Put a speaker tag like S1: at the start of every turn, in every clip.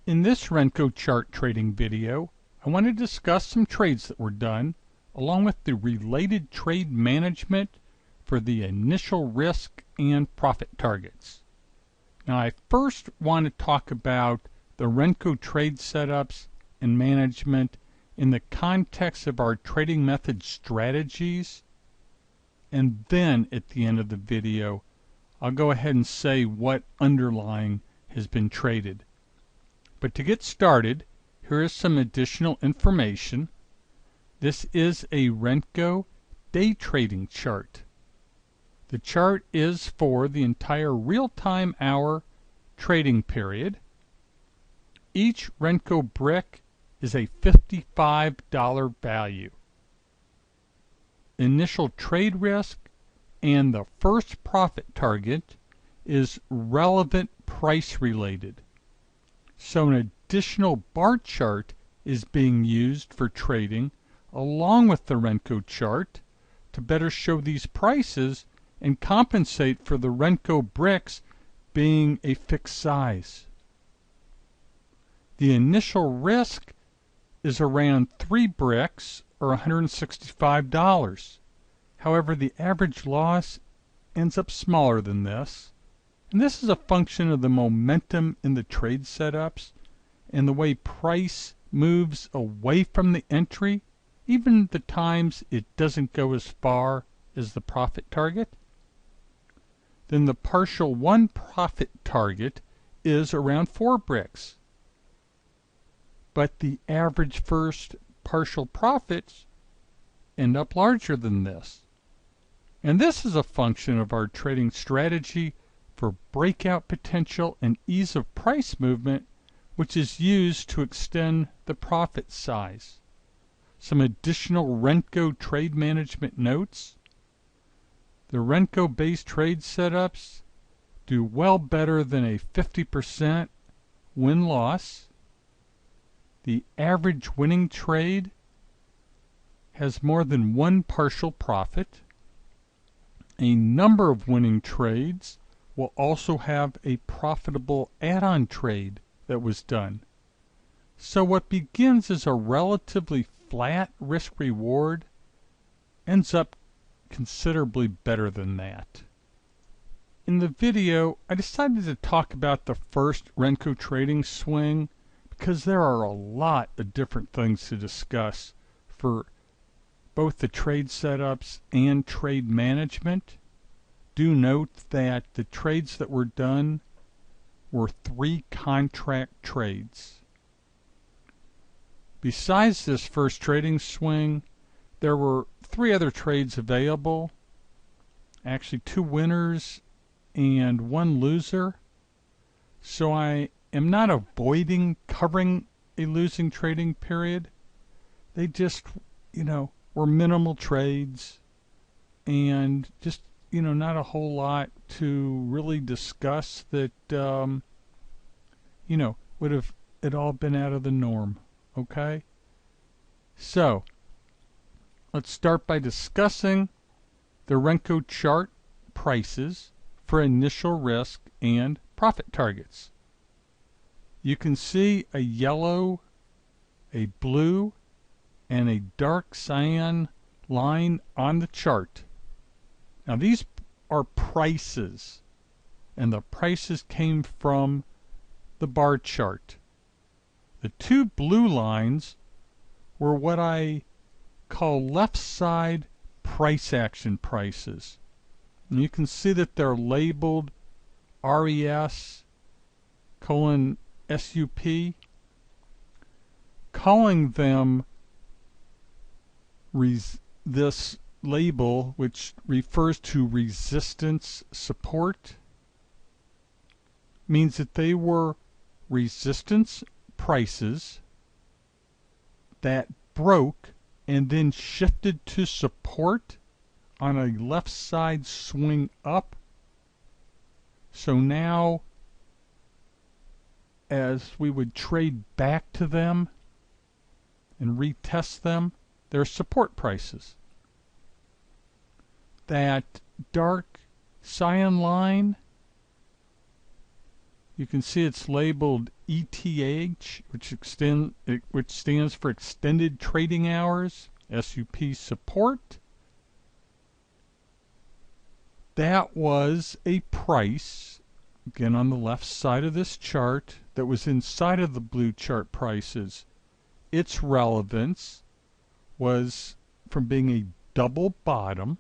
S1: In this Renko chart trading video, I want to discuss some trades that were done, along with the related trade management for the initial risk and profit targets. Now, I first want to talk about the Renko trade setups and management in the context of our trading method strategies, and then at the end of the video, I'll go ahead and say what underlying has been traded. But to get started, here is some additional information. This is a Renko day trading chart. The chart is for the entire real-time hour trading period. Each Renko brick is a $55 value. Initial trade risk and the first profit target is relevant price related. So an additional bar chart is being used for trading along with the Renko chart to better show these prices and compensate for the Renko bricks being a fixed size. The initial risk is around 3 bricks or $165. However, the average loss ends up smaller than this. And this is a function of the momentum in the trade setups and the way price moves away from the entry, even the times it doesn't go as far as the profit target. Then the partial one profit target is around 4 bricks. But the average first partial profits end up larger than this. And this is a function of our trading strategy for breakout potential and ease of price movement, which is used to extend the profit size. Some additional Renko trade management notes. The Renko-based trade setups do well better than a 50% win-loss. The average winning trade has more than one partial profit. A number of winning trades will also have a profitable add-on trade that was done. So what begins as a relatively flat risk-reward ends up considerably better than that. In the video, I decided to talk about the first Renko trading swing because there are a lot of different things to discuss for both the trade setups and trade management. Do note that the trades that were done were 3 contract trades. Besides this first trading swing, there were 3 other trades available. Actually 2 winners and 1 loser. So I am not avoiding covering a losing trading period. They just, were minimal trades and just, not a whole lot to really discuss that, would have it all been out of the norm. Okay? So, let's start by discussing the Renko chart prices for initial risk and profit targets. You can see a yellow, a blue, and a dark cyan line on the chart. Now these are prices, and the prices came from the bar chart. The 2 blue lines were what I call left side price action prices. And you can see that they're labeled RES colon SUP, calling them this label, which refers to resistance support, means that they were resistance prices that broke and then shifted to support on a left side swing up. So now, as we would trade back to them and retest them, they're support prices. That dark cyan line You can see it's labeled ETH, which stands for Extended Trading Hours, SUP support. That was a price, again on the left side of this chart, that was inside of the blue chart prices. Its relevance was from being a double bottom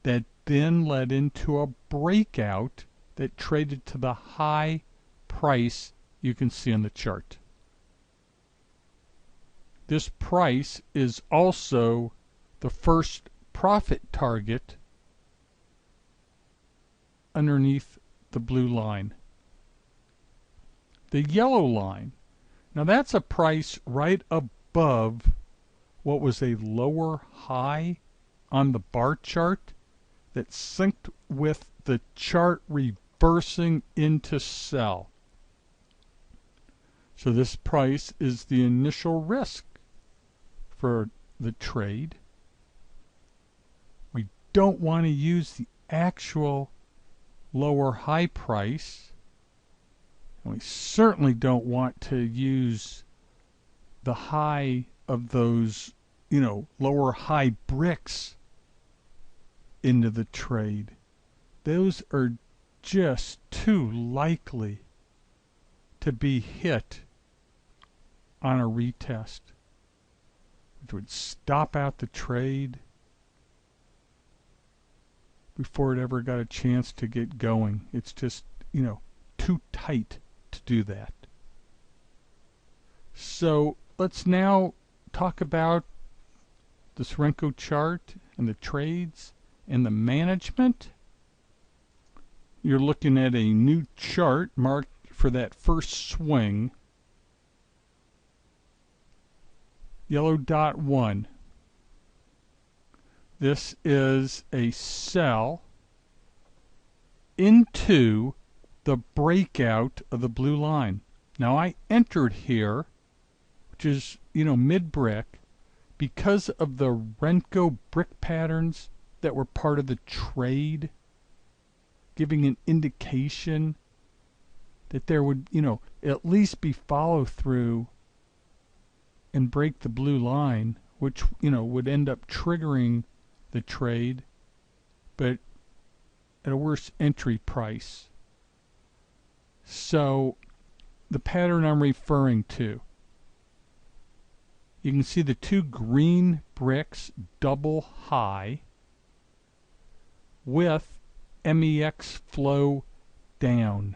S1: that then led into a breakout that traded to the high price you can see on the chart. This price is also the first profit target underneath the blue line. The yellow line, now that's a price right above what was a lower high on the bar chart that synced with the chart reversing into sell. So this price is the initial risk for the trade. We don't want to use the actual lower high price, and we certainly don't want to use the high of those, lower high bricks into the trade. Those are just too likely to be hit on a retest, which would stop out the trade before it ever got a chance to get going. It's just, too tight to do that. So let's now talk about this Renko chart and the trades and the management. You're looking at a new chart marked for that first swing. Yellow dot 1. This is a sell into the breakout of the blue line. Now I entered here, which is, mid-brick, because of the Renko brick patterns that were part of the trade, giving an indication that there would, at least be follow-through and break the blue line, which, would end up triggering the trade, but at a worse entry price. So the pattern I'm referring to, you can see the two green bricks double high with MEX flow down.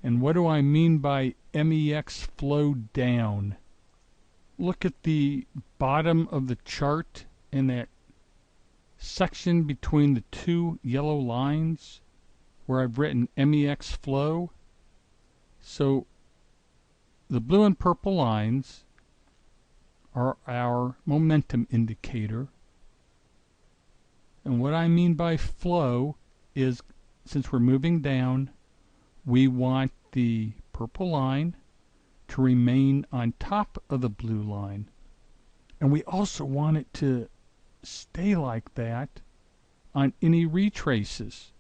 S1: And what do I mean by MEX flow down? Look at the bottom of the chart in that section between the two yellow lines where I've written MEX flow. So the blue and purple lines are our momentum indicator. And what I mean by flow is, since we're moving down, we want the purple line to remain on top of the blue line. And we also want it to stay like that on any retraces.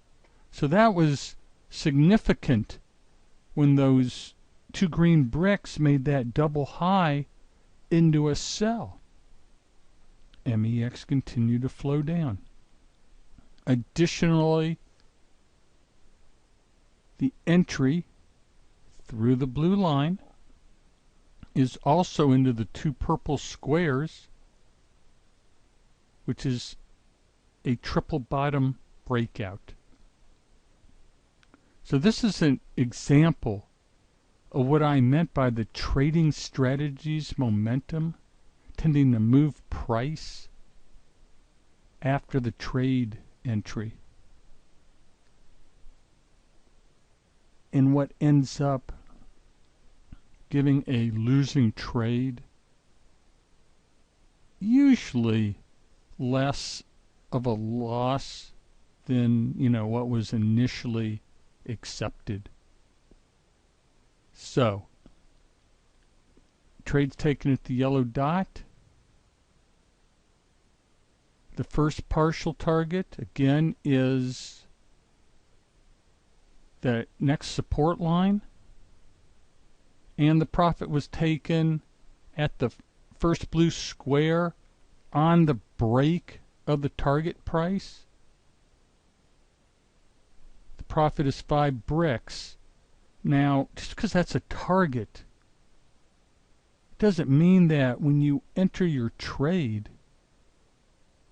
S1: So that was significant when those two green bricks made that double high into a sell. MEX continued to flow down. Additionally, the entry through the blue line is also into the two purple squares, which is a triple bottom breakout. So this is an example of what I meant by the trading strategies momentum tending to move price after the trade entry. And what ends up giving a losing trade, usually less of a loss than, what was initially accepted. So, trades taken at the yellow dot. The first partial target, again, is the next support line, and the profit was taken at the first blue square on the break of the target price. The profit is 5 bricks. Now, just because that's a target, it doesn't mean that when you enter your trade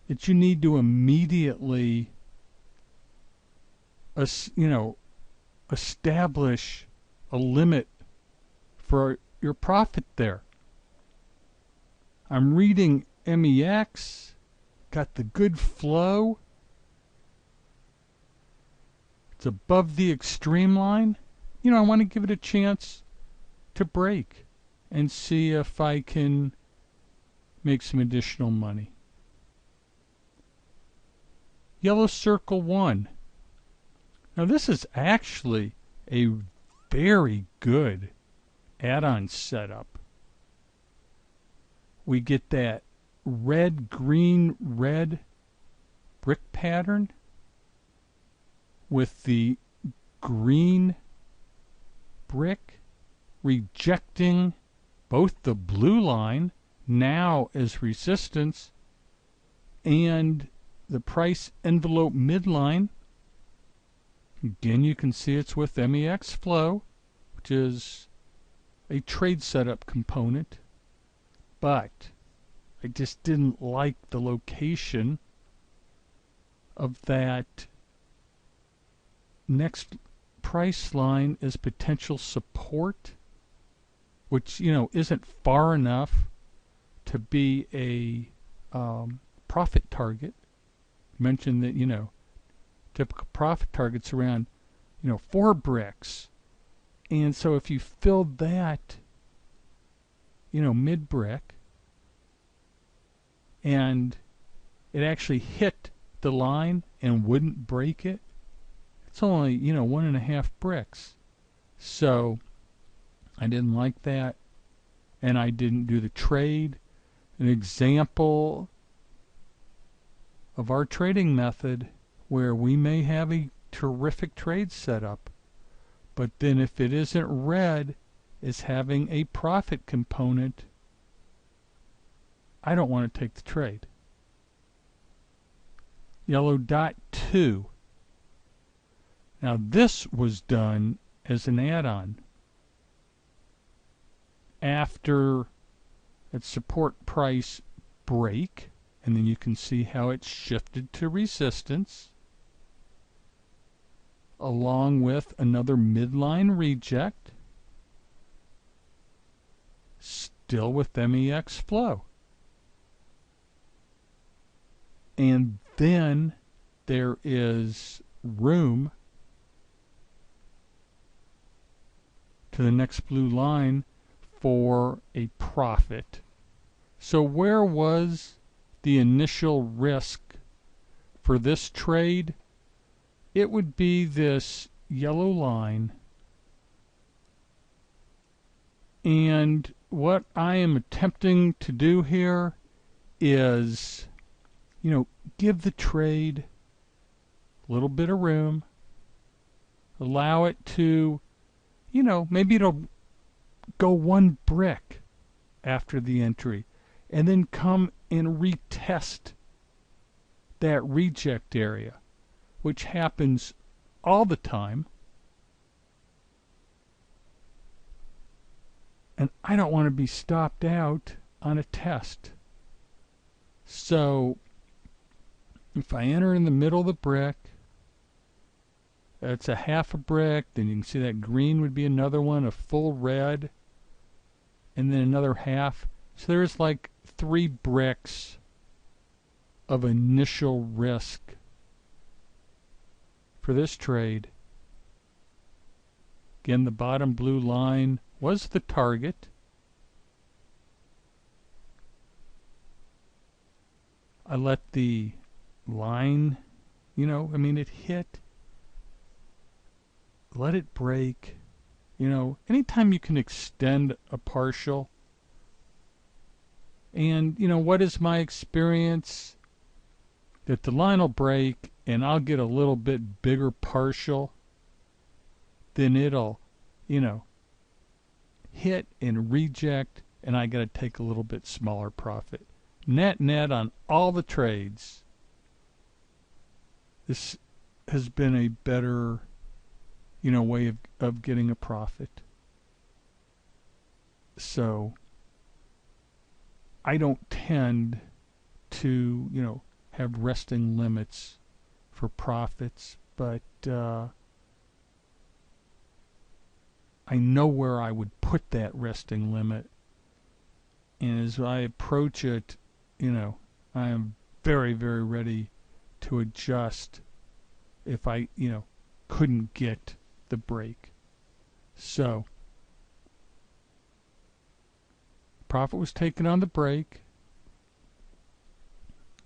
S1: that you need to immediately establish a limit for your profit there. I'm reading MEX, got the good flow. It's above the extreme line. I want to give it a chance to break and see if I can make some additional money. Yellow circle 1. Now this is actually a very good add-on setup. We get that red, green, red brick pattern with the green brick rejecting both the blue line now as resistance and the price envelope midline. Again, you can see it's with MEX flow, which is a trade setup component, but I just didn't like the location of that next price line as potential support, which isn't far enough to be a profit target. Mentioned that typical profit targets around 4 bricks, and so if you filled that mid brick and it actually hit the line and wouldn't break it, it's only 1.5 bricks. So I didn't like that, and I didn't do the trade. An example of our trading method where we may have a terrific trade setup, but then if it isn't red as having a profit component, I don't want to take the trade. Yellow dot 2. Now this was done as an add-on after its support price break, and then you can see how it shifted to resistance along with another midline reject, still with MEX flow. And then there is room to the next blue line for a profit. So where was the initial risk for this trade? It would be this yellow line, and what I am attempting to do here is give the trade a little bit of room, allow it to maybe it'll go 1 brick after the entry, and then come and retest that reject area, which happens all the time. And I don't want to be stopped out on a test. So if I enter in the middle of the brick, that's a half a brick, then you can see that green would be another one, a full red, and then another half. So there's like 3 bricks of initial risk for this trade. Again, the bottom blue line was the target. I let the line, it hit. Let it break. Anytime you can extend a partial. And, what is my experience? That the line will break and I'll get a little bit bigger partial. then it'll, you know, hit and reject, and I got to take a little bit smaller profit. Net on all the trades, this has been a better, you know, way of getting a profit. So I don't tend to, you know, have resting limits for profits, but I know where I would put that resting limit, and as I approach it, you know, I am very, very ready to adjust if I, you know, couldn't get the break. So profit was taken on the break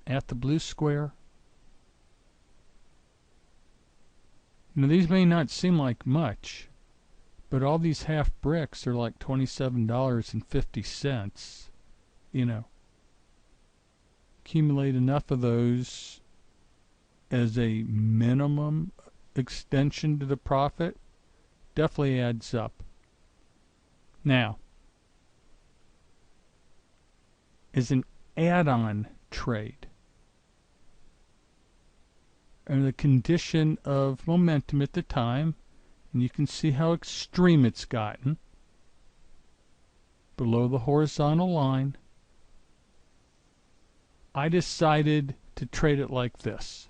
S1: at the blue square. Now these may not seem like much, but all these half bricks are like $27.50, you know. Accumulate enough of those as a minimum extension to the profit, definitely adds up. Now, as an add-on trade, and the condition of momentum at the time, and you can see how extreme it's gotten below the horizontal line, I decided to trade it like this.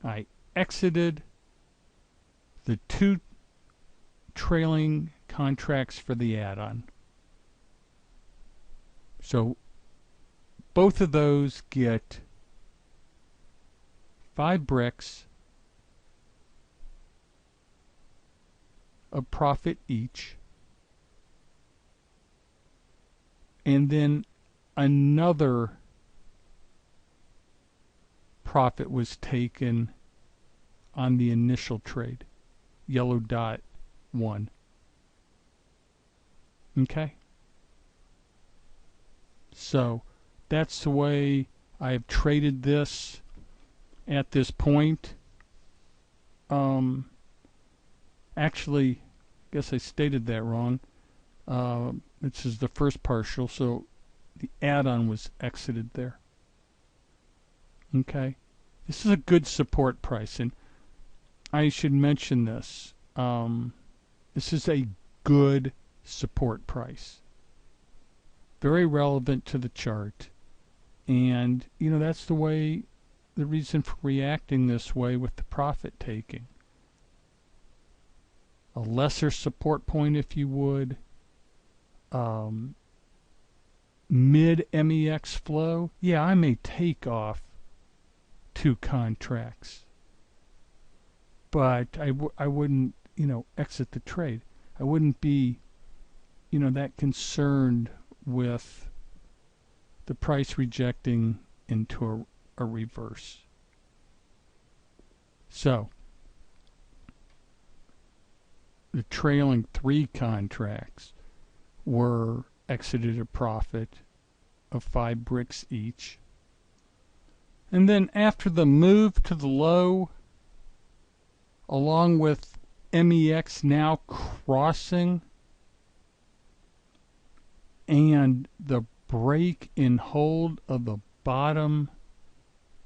S1: I exited the two trailing contracts for the add-on. So both of those get 5 bricks of profit each, and then another profit was taken on the initial trade, yellow dot 1. Okay? So that's the way I have traded this at this point. Actually, I guess I stated that wrong. This is the first partial, so the add-on was exited there. Okay? This is a good support price, and I should mention this. This is a good support price. Very relevant to the chart. And, you know, that's the reason for reacting this way with the profit taking. A lesser support point, if you would. Mid MEX flow. Yeah, I may take off 2 contracts, but I wouldn't, you know, exit the trade. I wouldn't be, you know, that concerned with the price rejecting into a reverse. So the trailing 3 contracts were exited a profit of 5 bricks each. And then after the move to the low, along with MEX now crossing and the break and hold of the bottom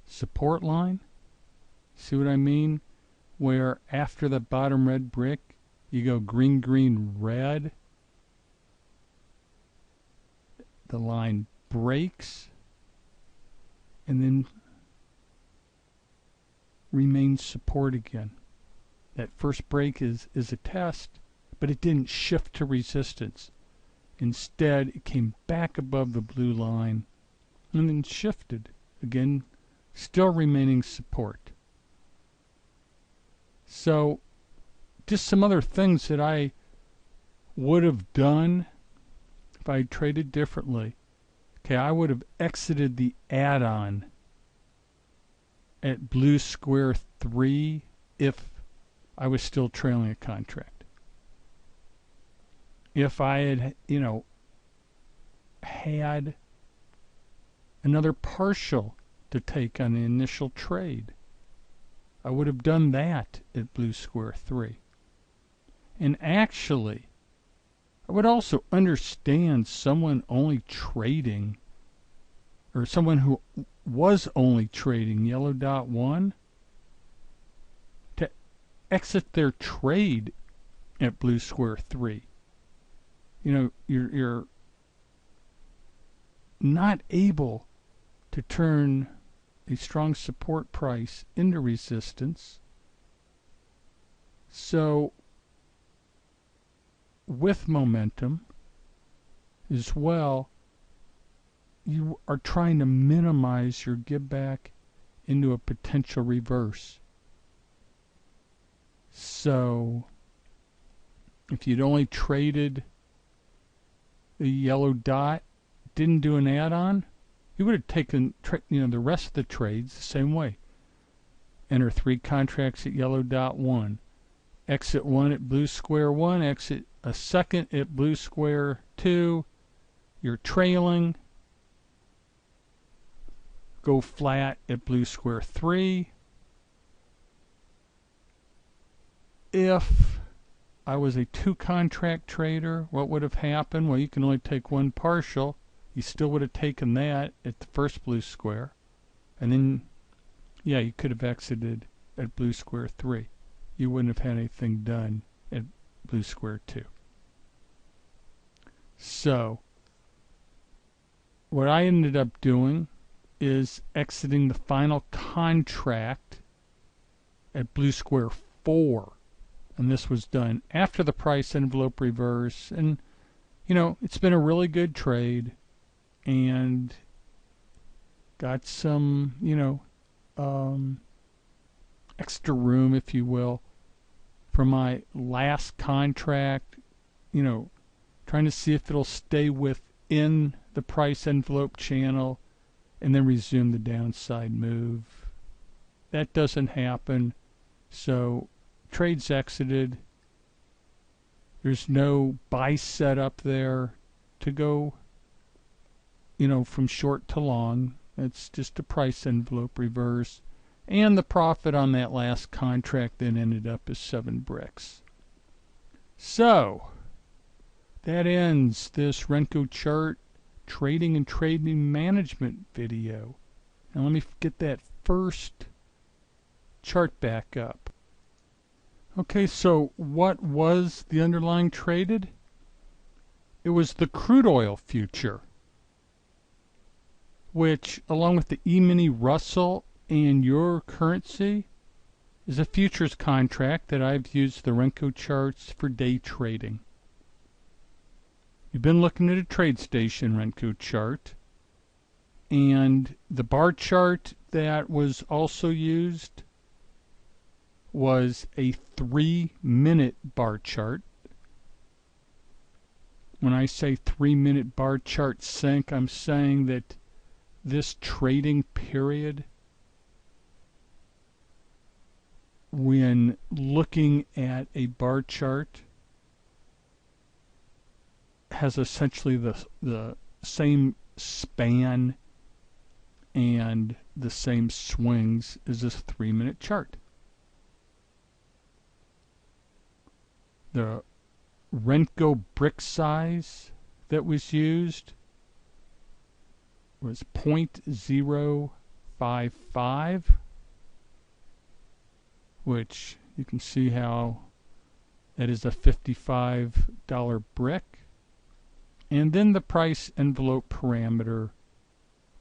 S1: support line, see what I mean? Where after the bottom red brick, you go green, green, red. The line breaks and then remains support again. That first break is a test, but it didn't shift to resistance. Instead, it came back above the blue line and then shifted again, still remaining support. So just some other things that I would have done if I traded differently. Okay, I would have exited the add-on at blue square 3 if I was still trailing a contract. If I had, you know, had another partial to take on the initial trade, I would have done that at blue square 3. And actually, I would also understand someone only trading, or someone who was only trading yellow dot 1 to exit their trade at blue square 3. You know, you're not able to turn a strong support price into resistance. So with momentum as well, you are trying to minimize your give back into a potential reverse. So if you'd only traded the yellow dot, didn't do an add-on, you would have taken the rest of the trades the same way. Enter 3 contracts at yellow dot 1. Exit 1 at blue square 1. Exit a second at blue square 2. You're trailing. Go flat at blue square 3. If I was a 2 contract trader, what would have happened? Well, you can only take 1 partial. You still would have taken that at the first blue square. And then, yeah, you could have exited at blue square 3. You wouldn't have had anything done at blue square 2. So, what I ended up doing is exiting the final contract at blue square 4. And this was done after the price envelope reverse. And, you know, it's been a really good trade. And got some, extra room, if you will, for my last contract, trying to see if it'll stay within the price envelope channel and then resume the downside move. That doesn't happen, so trade's exited. There's no buy set up there to go from short to long. It's just a price envelope reverse. And the profit on that last contract then ended up as 7 bricks. So, that ends this Renko chart trading and trading management video. Now let me get that first chart back up. Okay, so what was the underlying traded? It was the crude oil future, which, along with the emini Russell and your currency, is a futures contract that I've used the Renko charts for day trading. You've been looking at a TradeStation Renko chart, and the bar chart that was also used was a 3-minute bar chart. When I say 3-minute bar chart sync, I'm saying that this trading period, when looking at a bar chart, has essentially the same span and the same swings as this 3-minute chart. The Renko brick size that was used was 0.055, which you can see how that is a $55 brick. And then the price envelope parameter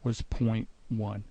S1: was 0.1.